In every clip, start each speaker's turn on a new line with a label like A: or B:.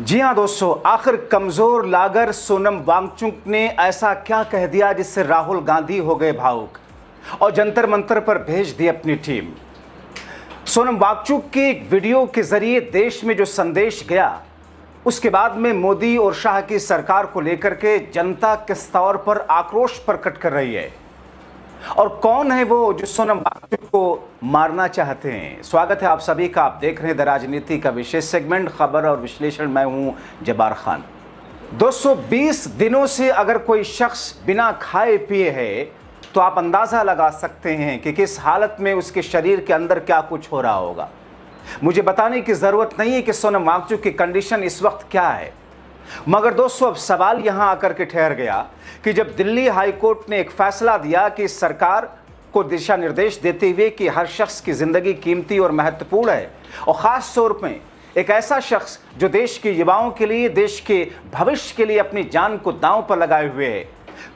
A: जी हाँ दोस्तों, आखिर कमजोर लागर सोनम वांगचुक ने ऐसा क्या कह दिया जिससे राहुल गांधी हो गए भावुक और जंतर मंतर पर भेज दी अपनी टीम। सोनम वांगचुक के एक वीडियो के जरिए देश में जो संदेश गया, उसके बाद में मोदी और शाह की सरकार को लेकर के जनता किस तौर पर आक्रोश प्रकट कर रही है और कौन है वो जो सोनम वांगचुक को मारना चाहते हैं। स्वागत है आप सभी का। आप देख रहे हैं द राजनीति का विशेष सेगमेंट खबर और विश्लेषण। मैं हूं जब्बार खान। दोस्तों, 20 दिनों से अगर कोई शख्स बिना खाए पिए है तो आप अंदाजा लगा सकते हैं कि किस हालत में उसके शरीर के अंदर क्या कुछ हो रहा होगा। मुझे बताने की जरूरत नहीं है कि सोनम वांगचुक की कंडीशन इस वक्त क्या है, मगर दोस्तों अब सवाल यहां आकर के ठहर गया कि जब दिल्ली हाई कोर्ट ने एक फैसला दिया कि सरकार को दिशा निर्देश देते हुए कि हर शख्स की जिंदगी कीमती और महत्वपूर्ण है और खास तौर पर एक ऐसा शख्स जो देश के युवाओं के लिए, देश के भविष्य के लिए अपनी जान को दांव पर लगाए हुए है,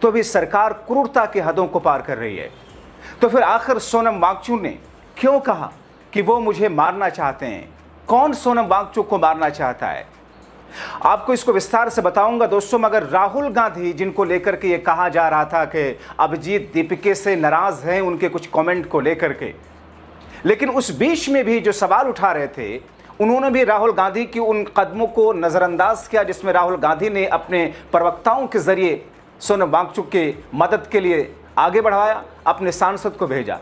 A: तो भी सरकार क्रूरता की हदों को पार कर रही है। तो फिर आखिर सोनम वांगचुक ने क्यों कहा कि वो मुझे मारना चाहते हैं? कौन सोनम वांगचुक को मारना चाहता है, आपको इसको विस्तार से बताऊंगा दोस्तों। मगर राहुल गांधी, जिनको लेकर के ये कहा जा रहा था कि अभिजीत दीपिका से नाराज हैं उनके कुछ कमेंट को लेकर के, लेकिन उस बीच में भी जो सवाल उठा रहे थे, उन्होंने भी राहुल गांधी की उन कदमों को नजरअंदाज किया जिसमें राहुल गांधी ने अपने प्रवक्ताओं के जरिए सोनम वांगचुक के मदद के लिए आगे बढ़ाया, अपने सांसद को भेजा।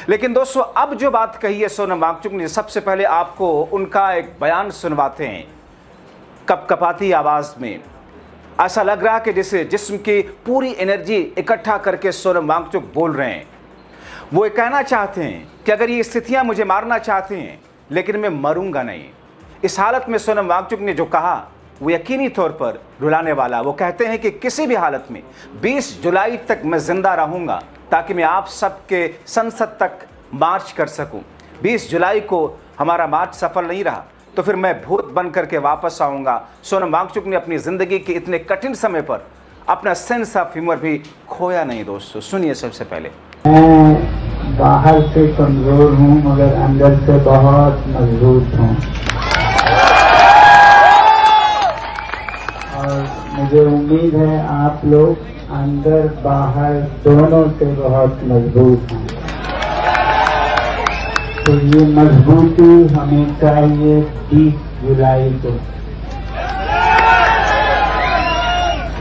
A: लेकिन दोस्तों अब जो बात कही है सोनम वांगचुक ने, सबसे पहले आपको उनका एक बयान सुनवाते हैं कपकपाती आवाज में। ऐसा लग रहा है कि जैसे जिस्म की पूरी एनर्जी इकट्ठा करके सोनम वांगचुक बोल रहे हैं। वो ये कहना चाहते हैं कि अगर ये स्थितियां मुझे मारना चाहती हैं, लेकिन मैं मरूंगा नहीं। इस हालत में सोनम वांगचुक ने जो कहा वो यकीनी तौर पर रुलाने वाला। वो कहते हैं कि किसी भी हालत में 20 जुलाई तक मैं जिंदा रहूंगा ताकि मैं आप सबके संसद तक मार्च कर सकूं। 20 जुलाई को हमारा मार्च सफल नहीं रहा तो फिर मैं भूत बन करके वापस आऊंगा। सोनम वांगचुक ने अपनी जिंदगी के इतने कठिन समय पर अपना सेंस ऑफ ह्यूमर भी खोया नहीं। दोस्तों सुनिए, सबसे पहले
B: मैं बाहर से कमजोर हूं मगर अंदर से बहुत मजबूत हूं और मुझे उम्मीद है आप लोग अंदर बाहर दोनों से बहुत मजबूत हैं। तो ये मजबूती हमें चाहिए 20 जुलाई को,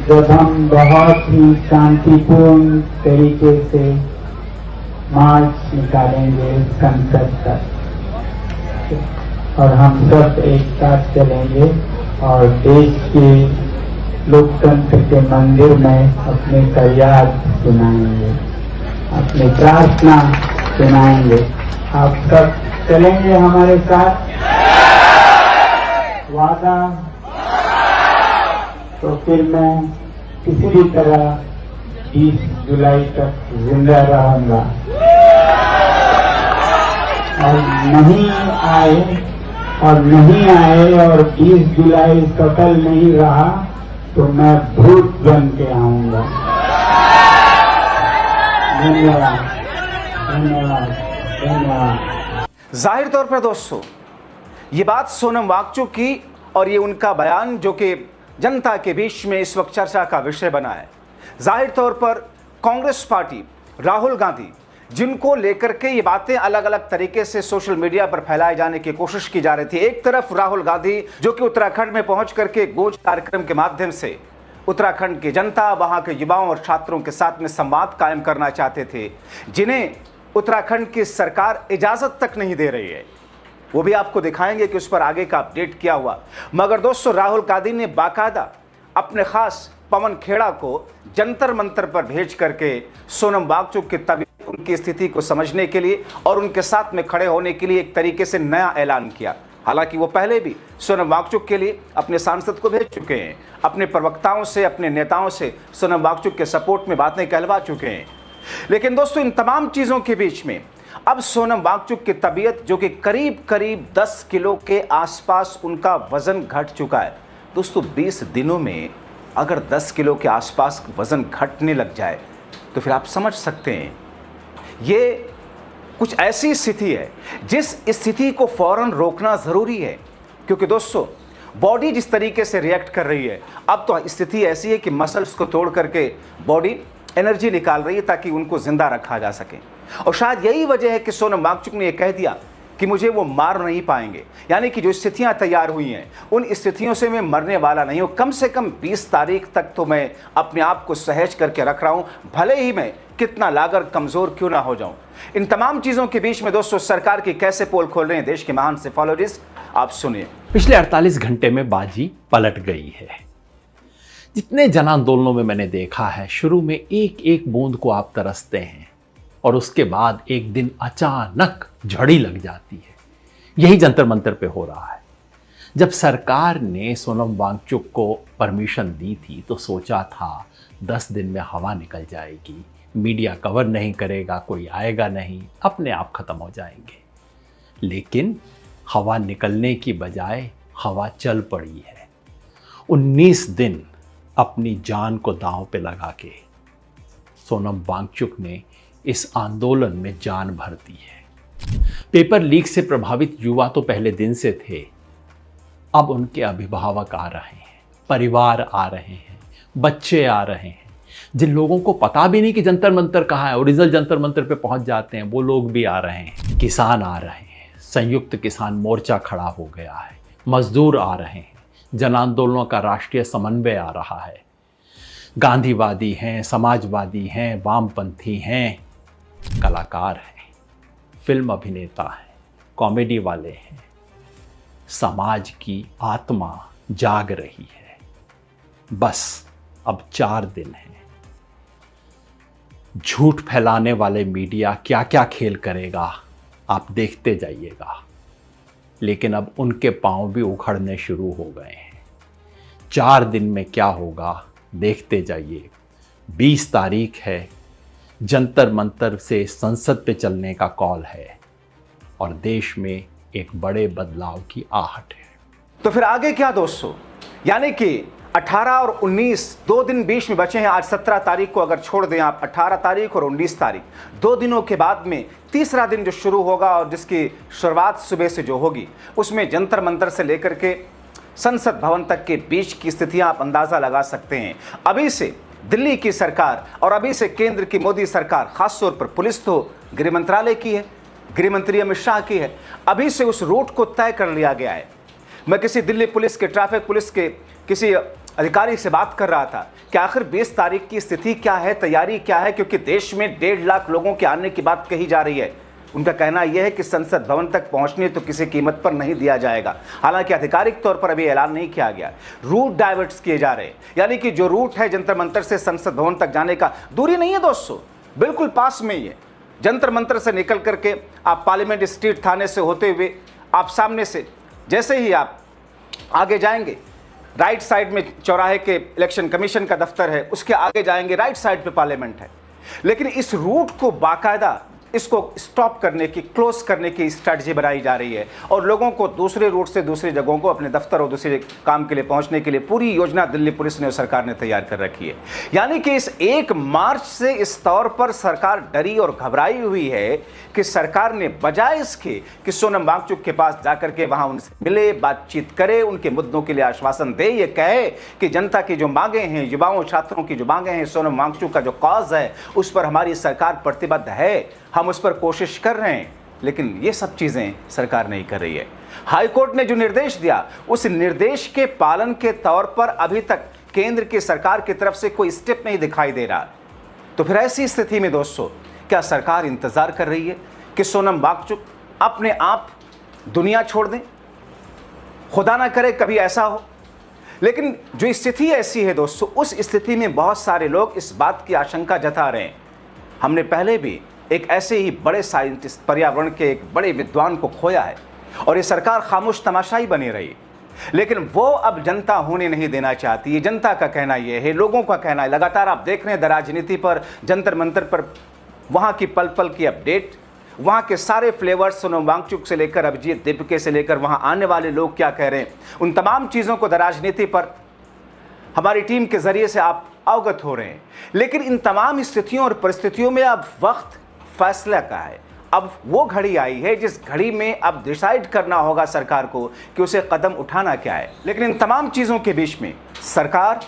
B: जब हम बहुत ही शांतिपूर्ण तरीके से मार्च निकालेंगे संसद तक और हम सब एक साथ चलेंगे और देश के लोकतंत्र के मंदिर में अपने फरियाद सुनाएंगे, अपनी प्रार्थना सुनाएंगे। आप सब चलेंगे हमारे साथ? वादा? तो फिर मैं किसी भी तरह 20 जुलाई तक जिंदा रहूंगा और नहीं आए और 20 जुलाई सफल नहीं रहा तो मैं भूत बन के आऊंगा। धन्यवाद, धन्यवाद, धन्यवाद।
A: जाहिर तौर पर दोस्तों ये बात सोनम वांगचुक की और ये उनका बयान जो कि जनता के बीच में इस वक्त चर्चा का विषय बना है। जाहिर तौर पर कांग्रेस पार्टी, राहुल गांधी, जिनको लेकर के ये बातें अलग अलग तरीके से सोशल मीडिया पर फैलाए जाने की कोशिश की जा रही थी। एक तरफ राहुल गांधी जो कि उत्तराखंड में पहुंच करके गोज कार्यक्रम के माध्यम से उत्तराखंड की जनता, वहां के युवाओं और छात्रों के साथ में संवाद कायम करना चाहते थे, जिन्हें उत्तराखंड की सरकार इजाजत तक नहीं दे रही है। वो भी आपको दिखाएंगे कि उस पर आगे का अपडेट क्या हुआ। मगर दोस्तों राहुल गांधी ने बाकायदा अपने खास पवन खेड़ा को जंतर मंतर पर भेज करके सोनम वांगचुक की तबीयत, उनकी स्थिति को समझने के लिए और उनके साथ में खड़े होने के लिए एक तरीके से नया ऐलान किया। हालांकि वो पहले भी सोनम वांगचुक के लिए अपने सांसद को भेज चुके हैं, अपने प्रवक्ताओं से, अपने नेताओं से सोनम वांगचुक के सपोर्ट में बातें कहलवा चुके हैं। लेकिन दोस्तों इन तमाम चीज़ों के बीच में अब सोनम वांगचुक की तबीयत, जो कि करीब करीब 10 किलो के आसपास उनका वजन घट चुका है। दोस्तों 20 दिनों में अगर 10 किलो के आसपास वजन घटने लग जाए तो फिर आप समझ सकते हैं ये कुछ ऐसी स्थिति है जिस स्थिति को फौरन रोकना ज़रूरी है। क्योंकि दोस्तों बॉडी जिस तरीके से रिएक्ट कर रही है, अब तो स्थिति ऐसी है कि मसल्स को तोड़ करके बॉडी एनर्जी निकाल रही है ताकि उनको जिंदा रखा जा सके। और शायद यही वजह है कि सोनम वांगचुक ने यह कह दिया कि मुझे वो मार नहीं पाएंगे, यानी कि जो स्थितियां तैयार हुई हैं उन स्थितियों से मैं मरने वाला नहीं हूं। कम से कम 20 तारीख तक तो मैं अपने आप को सहेज करके रख रहा हूं, भले ही मैं कितना लागर कमजोर क्यों ना हो जाऊं। इन तमाम चीजों के बीच में दोस्तों सरकार की कैसे पोल खोल रहे हैं देश के महान सेफोलॉजिस्ट, आप सुनिए।
C: पिछले 48 घंटे में बाजी पलट गई है। जितने जन आंदोलनों में मैंने देखा है, शुरू में एक एक बूंद को आप तरसते हैं और उसके बाद एक दिन अचानक झड़ी लग जाती है। यही जंतर मंतर पे हो रहा है। जब सरकार ने सोनम वांगचुक को परमिशन दी थी तो सोचा था 10 दिन में हवा निकल जाएगी, मीडिया कवर नहीं करेगा, कोई आएगा नहीं, अपने आप खत्म हो जाएंगे। लेकिन हवा निकलने की बजाय हवा चल पड़ी है। 19 दिन अपनी जान को दांव पे लगा के सोनम वांगचुक ने इस आंदोलन में जान भर दी है। पेपर लीक से प्रभावित युवा तो पहले दिन से थे, अब उनके अभिभावक आ रहे हैं, परिवार आ रहे हैं, बच्चे आ रहे हैं। जिन लोगों को पता भी नहीं कि जंतर मंतर कहाँ है, ओरिजिनल जंतर मंतर पे पहुंच जाते हैं, वो लोग भी आ रहे हैं। किसान आ रहे हैं, संयुक्त किसान मोर्चा खड़ा हो गया है, मजदूर आ रहे हैं, जन आंदोलनों का राष्ट्रीय समन्वय आ रहा है, गांधीवादी हैं, समाजवादी हैं, वामपंथी हैं, कलाकार हैं, फिल्म अभिनेता हैं, कॉमेडी वाले हैं। समाज की आत्मा जाग रही है। बस अब 4 दिन हैं। झूठ फैलाने वाले मीडिया क्या क्या खेल करेगा आप देखते जाइएगा, लेकिन अब उनके पांव भी उखड़ने शुरू हो गए हैं। 4 दिन में क्या होगा देखते जाइए। 20 तारीख है, जंतर मंतर से संसद पे चलने का कॉल है और देश में एक बड़े बदलाव की आहट है।
A: तो फिर आगे क्या दोस्तों, यानी कि 18 और 19 2 दिन बीच में बचे हैं। आज 17 तारीख को अगर छोड़ दें आप, 18 तारीख और 19 तारीख 2 दिनों के बाद में तीसरा दिन जो शुरू होगा और जिसकी शुरुआत सुबह से जो होगी, उसमें जंतर मंतर से लेकर के संसद भवन तक के बीच की स्थितियां आप अंदाजा लगा सकते हैं। अभी से दिल्ली की सरकार और अभी से केंद्र की मोदी सरकार, खासतौर पर पुलिस तो गृह मंत्रालय की है, गृह मंत्री अमित शाह की है, अभी से उस रूट को तय कर लिया गया है। मैं किसी दिल्ली पुलिस के, ट्रैफिक पुलिस के किसी अधिकारी से बात कर रहा था कि आखिर 20 तारीख की स्थिति क्या है, तैयारी क्या है, क्योंकि देश में 1.5 लाख लोगों के आने की बात कही जा रही है। उनका कहना यह है कि संसद भवन तक पहुंचने तो किसी कीमत पर नहीं दिया जाएगा। हालांकि आधिकारिक तौर पर अभी ऐलान नहीं किया गया। रूट डाइवर्ट्स किए जा रहे हैं, यानी कि जो रूट है जंतर मंतर से संसद भवन तक जाने का, दूरी नहीं है दोस्तों, बिल्कुल पास में ही है। जंतर मंतर से निकल करके आप पार्लियामेंट स्ट्रीट थाने से होते हुए आप सामने से जैसे ही आप आगे जाएंगे, राइट साइड में चौराहे के इलेक्शन कमीशन का दफ्तर है, उसके आगे जाएंगे, राइट साइड पे पार्लियामेंट है। लेकिन इस रूट को बाकायदा इसको स्टॉप करने की, क्लोज करने की स्ट्रैटेजी बनाई जा रही है और लोगों को दूसरे रूट से दूसरी जगहों को अपने दफ्तर और दूसरे काम के लिए पहुंचने के लिए पूरी योजना दिल्ली पुलिस ने और सरकार ने तैयार कर रखी है। यानी कि इस 1 मार्च से इस तौर पर सरकार डरी और घबराई हुई है कि सरकार ने बजाय इसके कि सोनम वांगचुक के पास जाकर के वहां उनसे मिले, बातचीत करे, उनके मुद्दों के लिए आश्वासन दे, ये कहे कि जनता की जो मांगे हैं, युवाओं छात्रों की जो मांगे हैं, सोनम वांगचुक का जो कॉज है उस पर हमारी सरकार प्रतिबद्ध है, हम उस पर कोशिश कर रहे हैं। लेकिन ये सब चीजें सरकार नहीं कर रही है। हाईकोर्ट ने जो निर्देश दिया, उस निर्देश के पालन के तौर पर अभी तक केंद्र की सरकार की तरफ से कोई स्टेप नहीं दिखाई दे रहा। तो फिर ऐसी स्थिति में दोस्तों क्या सरकार इंतजार कर रही है कि सोनम वांगचुक अपने आप दुनिया छोड़ दें? खुदा ना करे कभी ऐसा हो। लेकिन जो स्थिति ऐसी है दोस्तों, उस स्थिति में बहुत सारे लोग इस बात की आशंका जता रहे हैं। हमने पहले भी एक ऐसे ही बड़े साइंटिस्ट, पर्यावरण के एक बड़े विद्वान को खोया है और ये सरकार खामोश तमाशाई बनी रही, लेकिन वो अब जनता होने नहीं देना चाहती है। जनता का कहना ये है, लोगों का कहना है, लगातार आप देख रहे हैं राजनीति पर, जंतर मंतर पर वहाँ की पल पल की अपडेट, वहाँ के सारे फ्लेवर्स, सोनम वांगचुक से लेकर अभिजीत दीपके से लेकर वहाँ आने वाले लोग क्या कह रहे हैं, उन तमाम चीज़ों को राजनीति पर हमारी टीम के जरिए से आप अवगत हो रहे हैं। लेकिन इन तमाम स्थितियों और परिस्थितियों में अब वक्त फैसला का है, अब वो घड़ी आई है जिस घड़ी में अब डिसाइड करना होगा सरकार को कि उसे कदम उठाना क्या है। लेकिन इन तमाम चीज़ों के बीच में सरकार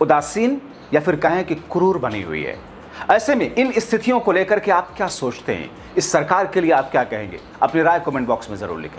A: उदासीन या फिर कहें कि क्रूर बनी हुई है। ऐसे में इन स्थितियों को लेकर के आप क्या सोचते हैं? इस सरकार के लिए आप क्या कहेंगे? अपनी राय कमेंट बॉक्स में ज़रूर लिखें।